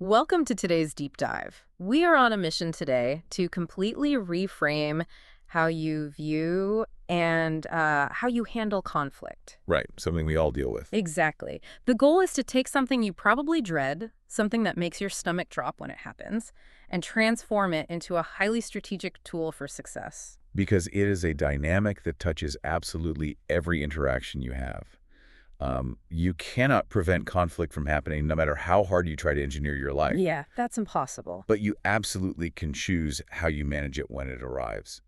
Welcome to today's deep dive. We are on a mission today to completely reframe how you view and how you handle conflict. Right, something we all deal with. Exactly. The goal is to take something you probably dread, something that makes your stomach drop when it happens, and transform it into a highly strategic tool for success. Because it is a dynamic that touches absolutely every interaction you have. You cannot prevent conflict from happening no matter how hard you try to engineer your life. Yeah, that's impossible. But you absolutely can choose how you manage it when it arrives.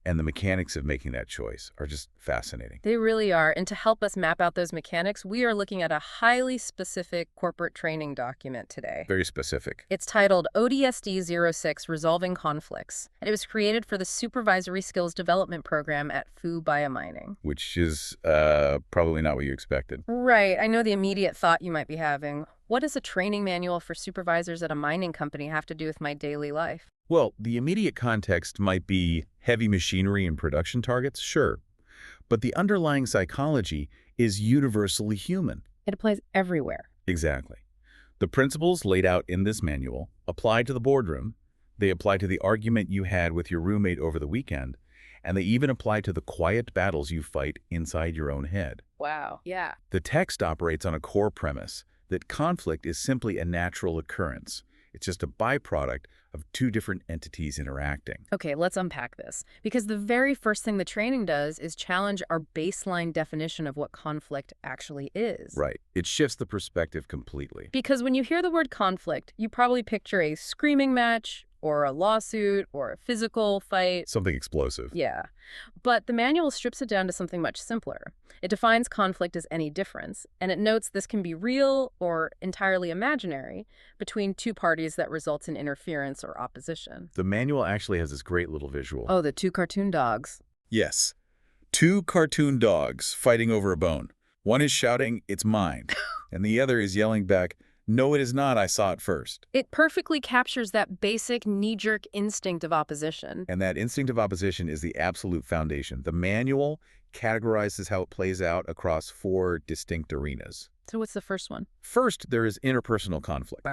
And the mechanics of making that choice are just fascinating. They really are. And to help us map out those mechanics, we are looking at a highly specific corporate training document today. Very specific. It's titled ODSD-06 Resolving Conflicts, and it was created for the Supervisory Skills Development Program at Fu Biomining. Which is probably not what you expected. Right. I know the immediate thought you might be having. What does a training manual for supervisors at a mining company have to do with my daily life? Well, the immediate context might be heavy machinery and production targets, sure. But the underlying psychology is universally human. It applies everywhere. Exactly. The principles laid out in this manual apply to the boardroom, they apply to the argument you had with your roommate over the weekend, and they even apply to the quiet battles you fight inside your own head. Wow. Yeah. The text operates on a core premise that conflict is simply a natural occurrence. It's just a byproduct of two different entities interacting. Okay, let's unpack this. Because the very first thing the training does is challenge our baseline definition of what conflict actually is. Right. It shifts the perspective completely. Because when you hear the word conflict, you probably picture a screaming match, or a lawsuit, or a physical fight. Something explosive. Yeah. But the manual strips it down to something much simpler. It defines conflict as any difference, and it notes this can be real or entirely imaginary between two parties that results in interference or opposition. The manual actually has this great little visual. Oh, the two cartoon dogs. Yes. Two cartoon dogs fighting over a bone. One is shouting, "It's mine," and the other is yelling back, "No, it is not. I saw it first." It perfectly captures that basic knee-jerk instinct of opposition. And that instinct of opposition is the absolute foundation. The manual categorizes how it plays out across four distinct arenas. So what's the first one? First, there is interpersonal conflict,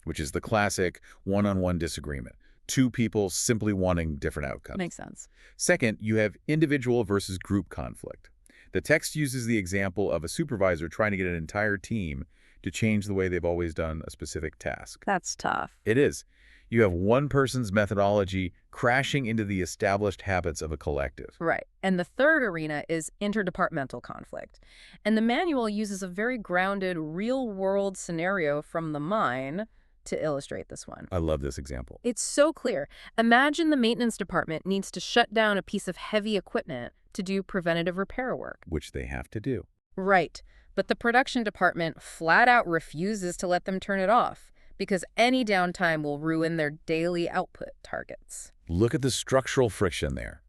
which is the classic one-on-one disagreement. Two people simply wanting different outcomes. Makes sense. Second, you have individual versus group conflict. The text uses the example of a supervisor trying to get an entire team to change the way they've always done a specific task. That's tough. It is. You have one person's methodology crashing into the established habits of a collective. Right. And the third arena is interdepartmental conflict. And the manual uses a very grounded, real-world scenario from the mine to illustrate this one. I love this example. It's so clear. Imagine the maintenance department needs to shut down a piece of heavy equipment to do preventative repair work. Which they have to do. Right. But the production department flat out refuses to let them turn it off because any downtime will ruin their daily output targets. Look at the structural friction there.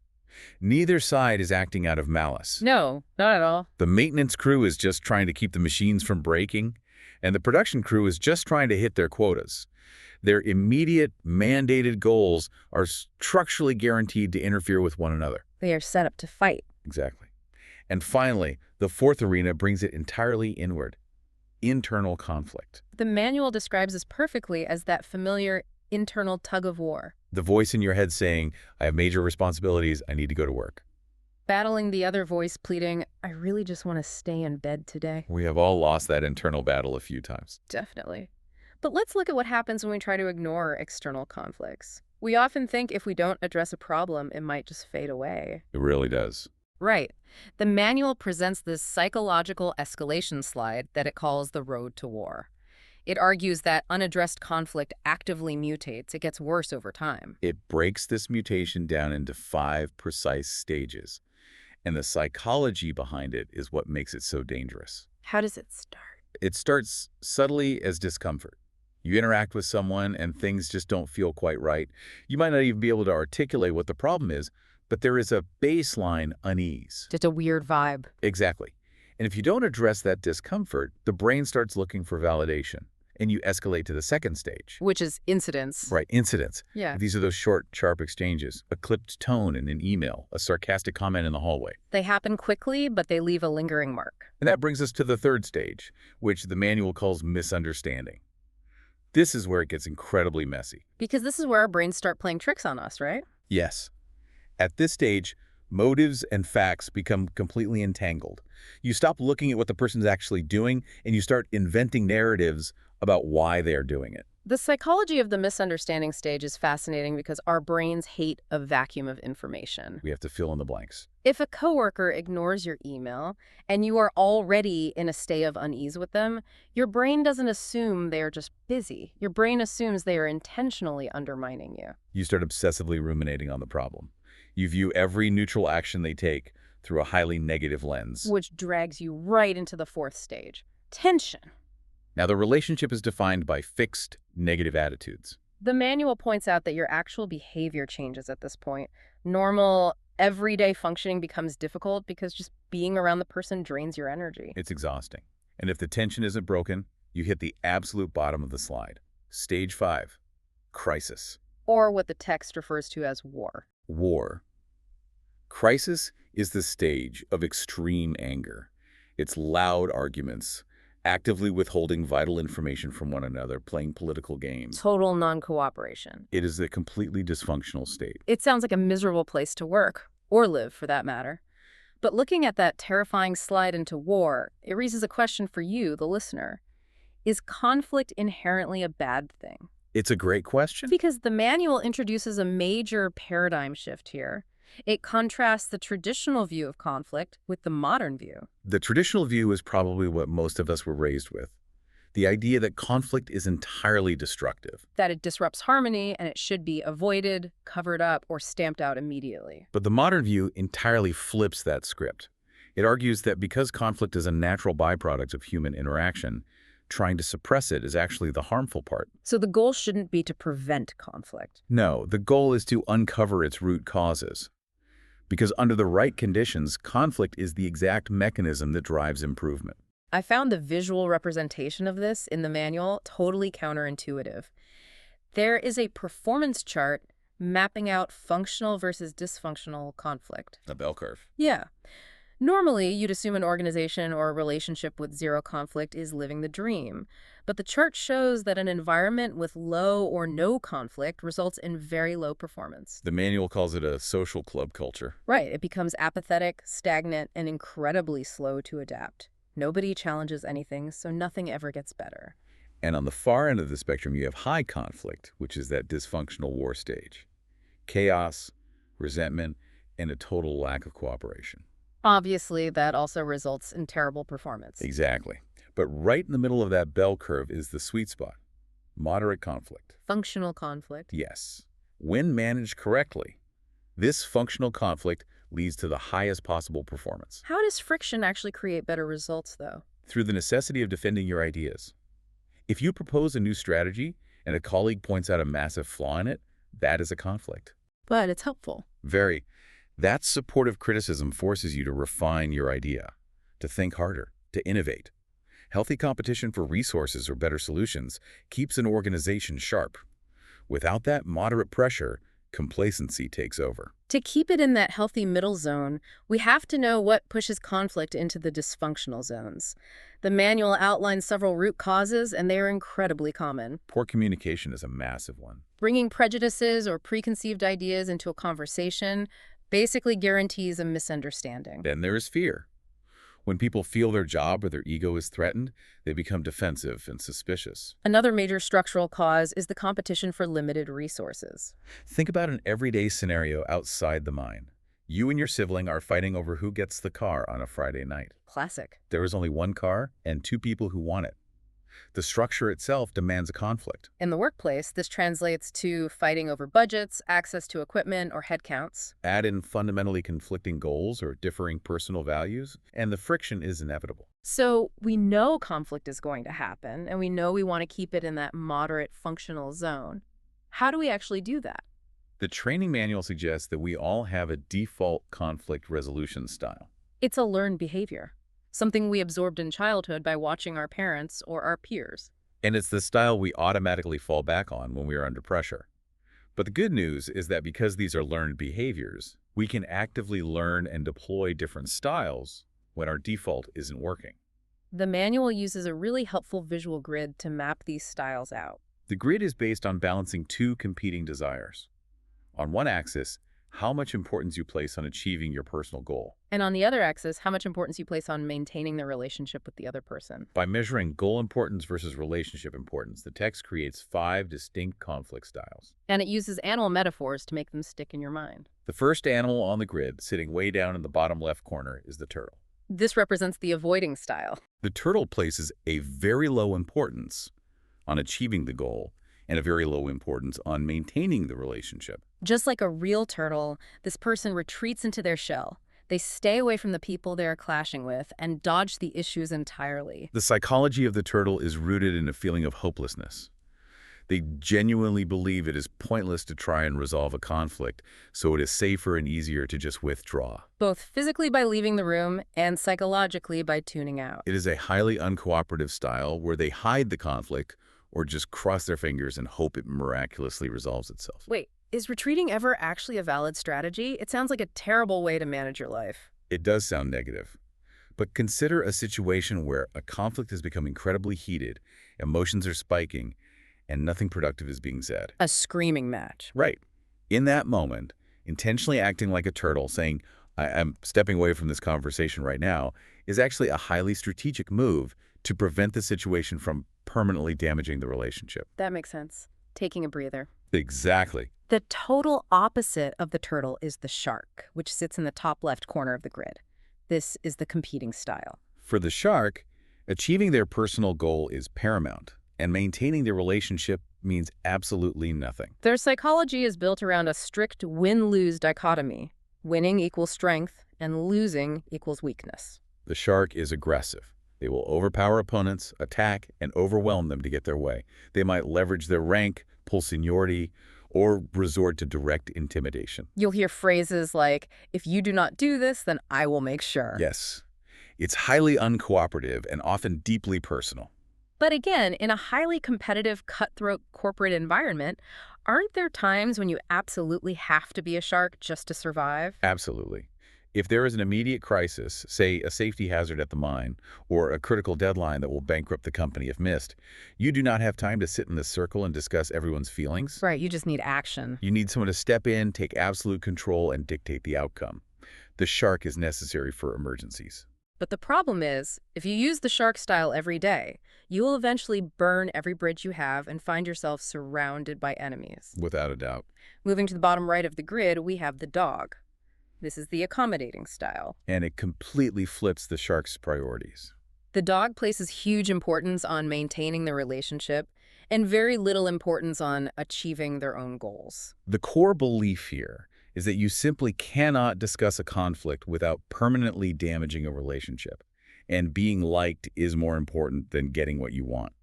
Neither side is acting out of malice. No, not at all. The maintenance crew is just trying to keep the machines from breaking, and the production crew is just trying to hit their quotas. Their immediate, mandated goals are structurally guaranteed to interfere with one another. They are set up to fight. Exactly. And finally, the fourth arena brings it entirely inward. Internal conflict. The manual describes this perfectly as that familiar internal tug of war. The voice in your head saying, "I have major responsibilities, I need to go to work." Battling the other voice pleading, "I really just want to stay in bed today." We have all lost that internal battle a few times. Definitely. But let's look at what happens when we try to ignore external conflicts. We often think if we don't address a problem, it might just fade away. It really does. Right. The manual presents this psychological escalation slide that it calls the road to war. It argues that unaddressed conflict actively mutates. It gets worse over time. It breaks this mutation down into 5 precise stages. And the psychology behind it is what makes it so dangerous. How does it start? It starts subtly as discomfort. You interact with someone and things just don't feel quite right. You might not even be able to articulate what the problem is, but there is a baseline unease. Just a weird vibe. Exactly. And if you don't address that discomfort, the brain starts looking for validation, and you escalate to the second stage. Which is incidents. Right, incidents. Yeah. These are those short, sharp exchanges, a clipped tone in an email, a sarcastic comment in the hallway. They happen quickly, but they leave a lingering mark. And that brings us to the third stage, which the manual calls misunderstanding. This is where it gets incredibly messy. Because this is where our brains start playing tricks on us, right? Yes. At this stage, motives and facts become completely entangled. You stop looking at what the person's actually doing, and you start inventing narratives about why they are doing it. The psychology of the misunderstanding stage is fascinating because our brains hate a vacuum of information. We have to fill in the blanks. If a coworker ignores your email and you are already in a state of unease with them, your brain doesn't assume they are just busy. Your brain assumes they are intentionally undermining you. You start obsessively ruminating on the problem. You view every neutral action they take through a highly negative lens. Which drags you right into the fourth stage, tension. Now, the relationship is defined by fixed negative attitudes. The manual points out that your actual behavior changes at this point. Normal, everyday functioning becomes difficult because just being around the person drains your energy. It's exhausting. And if the tension isn't broken, you hit the absolute bottom of the slide. Stage 5, crisis. Or what the text refers to as war. War. Crisis is the stage of extreme anger. It's loud arguments, actively withholding vital information from one another, playing political games. Total non-cooperation. It is a completely dysfunctional state. It sounds like a miserable place to work, or live for that matter. But looking at that terrifying slide into war, it raises a question for you, the listener. Is conflict inherently a bad thing? It's a great question. Because the manual introduces a major paradigm shift here. It contrasts the traditional view of conflict with the modern view. The traditional view is probably what most of us were raised with. The idea that conflict is entirely destructive. That it disrupts harmony and it should be avoided, covered up, or stamped out immediately. But the modern view entirely flips that script. It argues that because conflict is a natural byproduct of human interaction, trying to suppress it is actually the harmful part. So the goal shouldn't be to prevent conflict. No, the goal is to uncover its root causes. Because under the right conditions, conflict is the exact mechanism that drives improvement. I found the visual representation of this in the manual totally counterintuitive. There is a performance chart mapping out functional versus dysfunctional conflict. A bell curve. Yeah. Normally, you'd assume an organization or a relationship with zero conflict is living the dream. But the chart shows that an environment with low or no conflict results in very low performance. The manual calls it a social club culture. Right. It becomes apathetic, stagnant, and incredibly slow to adapt. Nobody challenges anything, so nothing ever gets better. And on the far end of the spectrum, you have high conflict, which is that dysfunctional war stage. Chaos, resentment, and a total lack of cooperation. Obviously, that also results in terrible performance. Exactly. But right in the middle of that bell curve is the sweet spot. Moderate conflict. Functional conflict. Yes. When managed correctly, this functional conflict leads to the highest possible performance. How does friction actually create better results, though? Through the necessity of defending your ideas. If you propose a new strategy and a colleague points out a massive flaw in it, that is a conflict. But it's helpful. Very. That supportive criticism forces you to refine your idea, to think harder, to innovate. Healthy competition for resources or better solutions keeps an organization sharp. Without that moderate pressure, complacency takes over. To keep it in that healthy middle zone, we have to know what pushes conflict into the dysfunctional zones. The manual outlines several root causes, and they are incredibly common. Poor communication is a massive one. Bringing prejudices or preconceived ideas into a conversation basically guarantees a misunderstanding. Then there is fear. When people feel their job or their ego is threatened, they become defensive and suspicious. Another major structural cause is the competition for limited resources. Think about an everyday scenario outside the mind. You and your sibling are fighting over who gets the car on a Friday night. Classic. There is only one car and two people who want it. The structure itself demands a conflict. In the workplace, this translates to fighting over budgets, access to equipment, or headcounts. Add in fundamentally conflicting goals or differing personal values, and the friction is inevitable. So we know conflict is going to happen, and we know we want to keep it in that moderate functional zone. How do we actually do that? The training manual suggests that we all have a default conflict resolution style. It's a learned behavior, something we absorbed in childhood by watching our parents or our peers. And it's the style we automatically fall back on when we are under pressure. But the good news is that because these are learned behaviors, we can actively learn and deploy different styles when our default isn't working. The manual uses a really helpful visual grid to map these styles out. The grid is based on balancing two competing desires. On one axis, how much importance you place on achieving your personal goal. And on the other axis, how much importance you place on maintaining the relationship with the other person. By measuring goal importance versus relationship importance, the text creates 5 distinct conflict styles. And it uses animal metaphors to make them stick in your mind. The first animal on the grid, sitting way down in the bottom left corner, is the turtle. This represents the avoiding style. The turtle places a very low importance on achieving the goal and a very low importance on maintaining the relationship. Just like a real turtle, this person retreats into their shell. They stay away from the people they are clashing with and dodge the issues entirely. The psychology of the turtle is rooted in a feeling of hopelessness. They genuinely believe it is pointless to try and resolve a conflict, so it is safer and easier to just withdraw. Both physically by leaving the room and psychologically by tuning out. It is a highly uncooperative style where they hide the conflict or just cross their fingers and hope it miraculously resolves itself. Wait, is retreating ever actually a valid strategy? It sounds like a terrible way to manage your life. It does sound negative. But consider a situation where a conflict has become incredibly heated, emotions are spiking, and nothing productive is being said. A screaming match. Right. In that moment, intentionally acting like a turtle, saying, I'm stepping away from this conversation right now, is actually a highly strategic move to prevent the situation from permanently damaging the relationship. That makes sense. Taking a breather. Exactly. The total opposite of the turtle is the shark, which sits in the top left corner of the grid. This is the competing style. For the shark, achieving their personal goal is paramount, and maintaining their relationship means absolutely nothing. Their psychology is built around a strict win-lose dichotomy. Winning equals strength, and losing equals weakness. The shark is aggressive. They will overpower opponents, attack, and overwhelm them to get their way. They might leverage their rank, pull seniority, or resort to direct intimidation. You'll hear phrases like, if you do not do this, then I will make sure. Yes. It's highly uncooperative and often deeply personal. But again, in a highly competitive, cutthroat corporate environment, aren't there times when you absolutely have to be a shark just to survive? Absolutely. If there is an immediate crisis, say a safety hazard at the mine, or a critical deadline that will bankrupt the company if missed, you do not have time to sit in this circle and discuss everyone's feelings. Right, you just need action. You need someone to step in, take absolute control, and dictate the outcome. The shark is necessary for emergencies. But the problem is, if you use the shark style every day, you will eventually burn every bridge you have and find yourself surrounded by enemies. Without a doubt. Moving to the bottom right of the grid, we have the dog. This is the accommodating style. And it completely flips the shark's priorities. The dog places huge importance on maintaining the relationship and very little importance on achieving their own goals. The core belief here is that you simply cannot discuss a conflict without permanently damaging a relationship, and being liked is more important than getting what you want.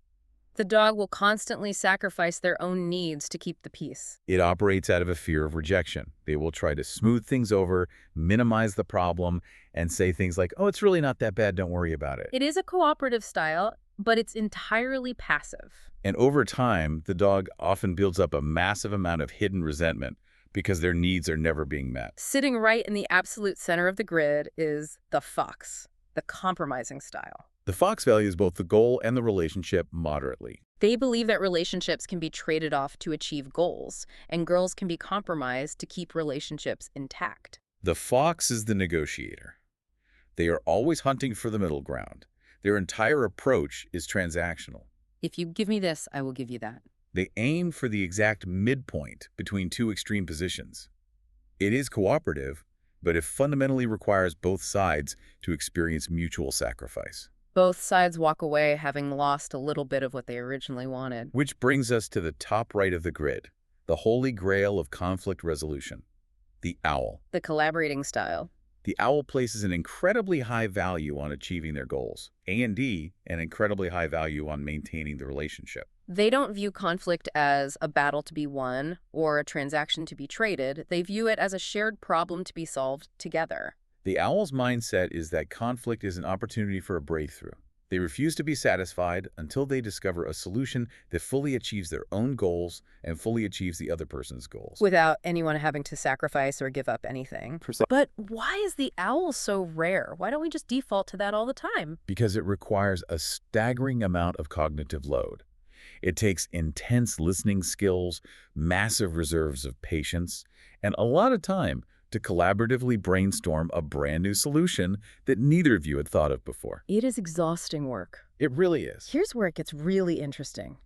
The dog will constantly sacrifice their own needs to keep the peace. It operates out of a fear of rejection. They will try to smooth things over, minimize the problem, and say things like, oh, it's really not that bad, don't worry about it. It is a cooperative style, but it's entirely passive. And over time, the dog often builds up a massive amount of hidden resentment because their needs are never being met. Sitting right in the absolute center of the grid is the fox, the compromising style. The fox values both the goal and the relationship moderately. They believe that relationships can be traded off to achieve goals, and girls can be compromised to keep relationships intact. The fox is the negotiator. They are always hunting for the middle ground. Their entire approach is transactional. If you give me this, I will give you that. They aim for the exact midpoint between two extreme positions. It is cooperative, but it fundamentally requires both sides to experience mutual sacrifice. Both sides walk away having lost a little bit of what they originally wanted. Which brings us to the top right of the grid, the holy grail of conflict resolution, the owl. The collaborating style. The owl places an incredibly high value on achieving their goals, and an incredibly high value on maintaining the relationship. They don't view conflict as a battle to be won or a transaction to be traded. They view it as a shared problem to be solved together. The owl's mindset is that conflict is an opportunity for a breakthrough. They refuse to be satisfied until they discover a solution that fully achieves their own goals and fully achieves the other person's goals. Without anyone having to sacrifice or give up anything. But why is the owl so rare? Why don't we just default to that all the time? Because it requires a staggering amount of cognitive load. It takes intense listening skills, massive reserves of patience, and a lot of time to collaboratively brainstorm a brand new solution that neither of you had thought of before. It is exhausting work. It really is. Here's where it gets really interesting.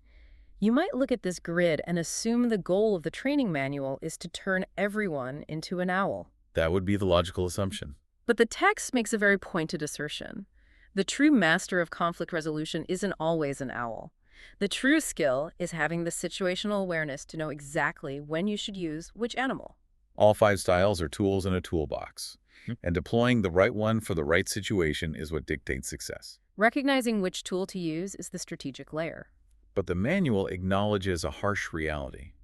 You might look at this grid and assume the goal of the training manual is to turn everyone into an owl. That would be the logical assumption. But the text makes a very pointed assertion. The true master of conflict resolution isn't always an owl. The true skill is having the situational awareness to know exactly when you should use which animal. All 5 styles are tools in a toolbox, and deploying the right one for the right situation is what dictates success. Recognizing which tool to use is the strategic layer. But the manual acknowledges a harsh reality.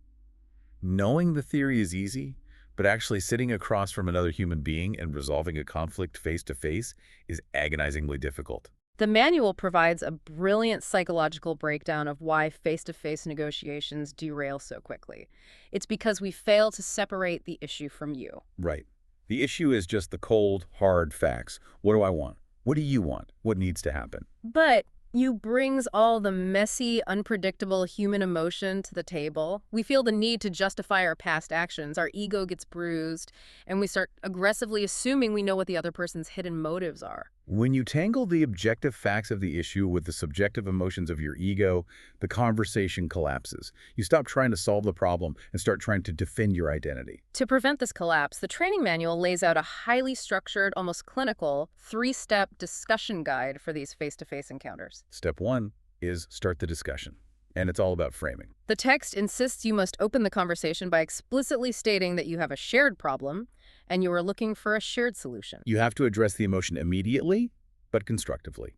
Knowing the theory is easy, but actually sitting across from another human being and resolving a conflict face-to-face is agonizingly difficult. The manual provides a brilliant psychological breakdown of why face-to-face negotiations derail so quickly. It's because we fail to separate the issue from you. Right. The issue is just the cold, hard facts. What do I want? What do you want? What needs to happen? But you brings all the messy, unpredictable human emotion to the table. We feel the need to justify our past actions. Our ego gets bruised, and we start aggressively assuming we know what the other person's hidden motives are. When you tangle the objective facts of the issue with the subjective emotions of your ego, the conversation collapses. You stop trying to solve the problem and start trying to defend your identity. To prevent this collapse, the training manual lays out a highly structured, almost clinical, 3-step discussion guide for these face-to-face encounters. Step 1 is start the discussion, and it's all about framing. The text insists you must open the conversation by explicitly stating that you have a shared problem and you are looking for a shared solution. You have to address the emotion immediately, but constructively.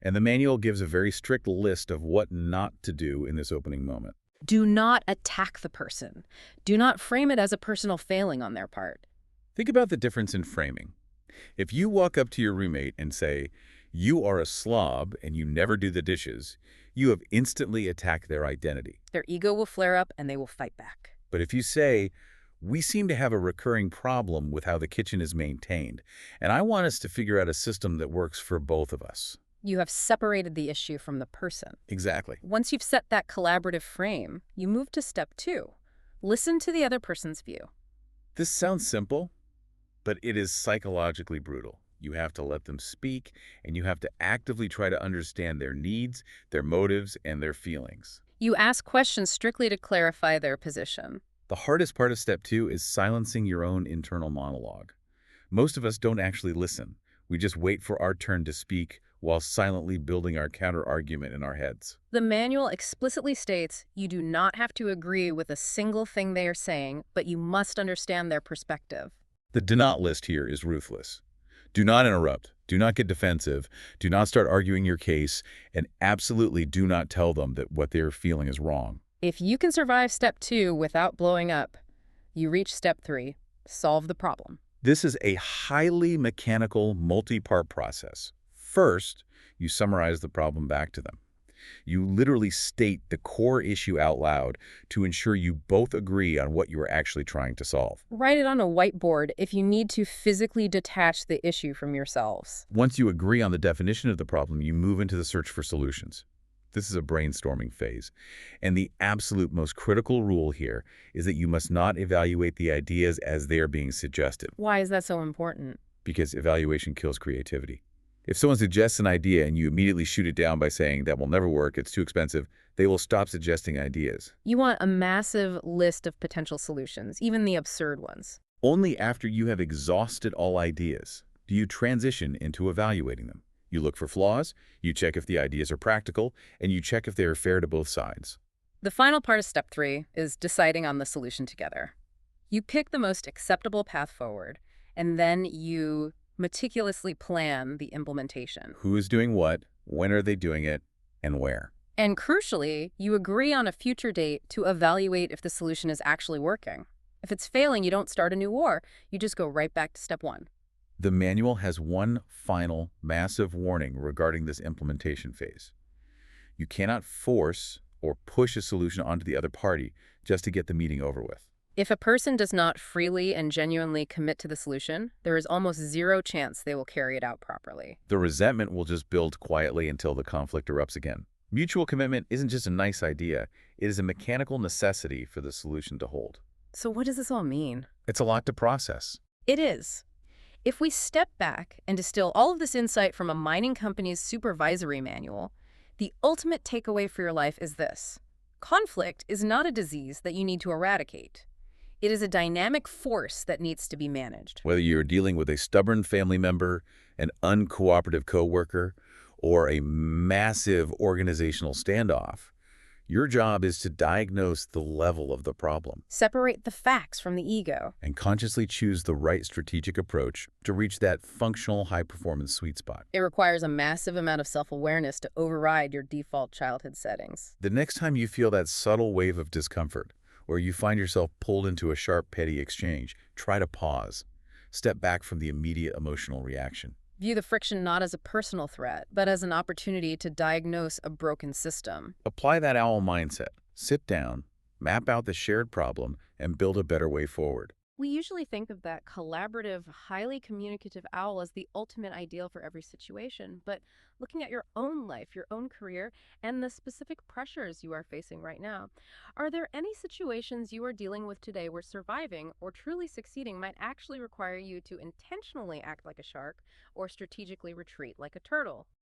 And the manual gives a very strict list of what not to do in this opening moment. Do not attack the person. Do not frame it as a personal failing on their part. Think about the difference in framing. If you walk up to your roommate and say, "You are a slob and you never do the dishes," you have instantly attacked their identity. Their ego will flare up and they will fight back. But if you say, "We seem to have a recurring problem with how the kitchen is maintained, and I want us to figure out a system that works for both of us." You have separated the issue from the person. Exactly. Once you've set that collaborative frame, you move to step 2. Listen to the other person's view. This sounds simple, but it is psychologically brutal. You have to let them speak, and you have to actively try to understand their needs, their motives, and their feelings. You ask questions strictly to clarify their position. The hardest part of step 2 is silencing your own internal monologue. Most of us don't actually listen. We just wait for our turn to speak while silently building our counter-argument in our heads. The manual explicitly states you do not have to agree with a single thing they are saying, but you must understand their perspective. The do not list here is ruthless. Do not interrupt. Do not get defensive. Do not start arguing your case, and absolutely do not tell them that what they're feeling is wrong. If you can survive step 2 without blowing up, you reach step 3, solve the problem. This is a highly mechanical, multi-part process. First, you summarize the problem back to them. You literally state the core issue out loud to ensure you both agree on what you are actually trying to solve. Write it on a whiteboard if you need to physically detach the issue from yourselves. Once you agree on the definition of the problem, you move into the search for solutions. This is a brainstorming phase. And the absolute most critical rule here is that you must not evaluate the ideas as they are being suggested, Why is that so important? because evaluation kills creativity. If someone suggests an idea and you immediately shoot it down by saying that will never work, it's too expensive, they will stop suggesting ideas. You want a massive list of potential solutions, even the absurd ones. Only after you have exhausted all ideas do you transition into evaluating them. You look for flaws, you check if the ideas are practical, and you check if they are fair to both sides. The final part of step 3 is deciding on the solution together. You pick the most acceptable path forward, and then you meticulously plan the implementation. Who is doing what, when are they doing it, and where? And crucially, you agree on a future date to evaluate if the solution is actually working. If it's failing, you don't start a new war. You just go right back to step 1. The manual has one final massive warning regarding this implementation phase. You cannot force or push a solution onto the other party just to get the meeting over with. If a person does not freely and genuinely commit to the solution, there is almost zero chance they will carry it out properly. The resentment will just build quietly until the conflict erupts again. Mutual commitment isn't just a nice idea, it is a mechanical necessity for the solution to hold. So what does this all mean? It's a lot to process. It is. If we step back and distill all of this insight from a mining company's supervisory manual, the ultimate takeaway for your life is this. Conflict is not a disease that you need to eradicate. It is a dynamic force that needs to be managed. Whether you're dealing with a stubborn family member, an uncooperative coworker, or a massive organizational standoff, your job is to diagnose the level of the problem Separate the facts from the ego. and consciously choose the right strategic approach to reach that functional high-performance sweet spot. It requires a massive amount of self-awareness to override your default childhood settings. The next time you feel that subtle wave of discomfort, or you find yourself pulled into a sharp, petty exchange, try to pause. Step back from the immediate emotional reaction. View the friction not as a personal threat, but as an opportunity to diagnose a broken system. Apply that owl mindset. Sit down, map out the shared problem, and build a better way forward. We usually think of that collaborative, highly communicative owl as the ultimate ideal for every situation, but looking at your own life, your own career, and the specific pressures you are facing right now, are there any situations you are dealing with today where surviving or truly succeeding might actually require you to intentionally act like a shark or strategically retreat like a turtle?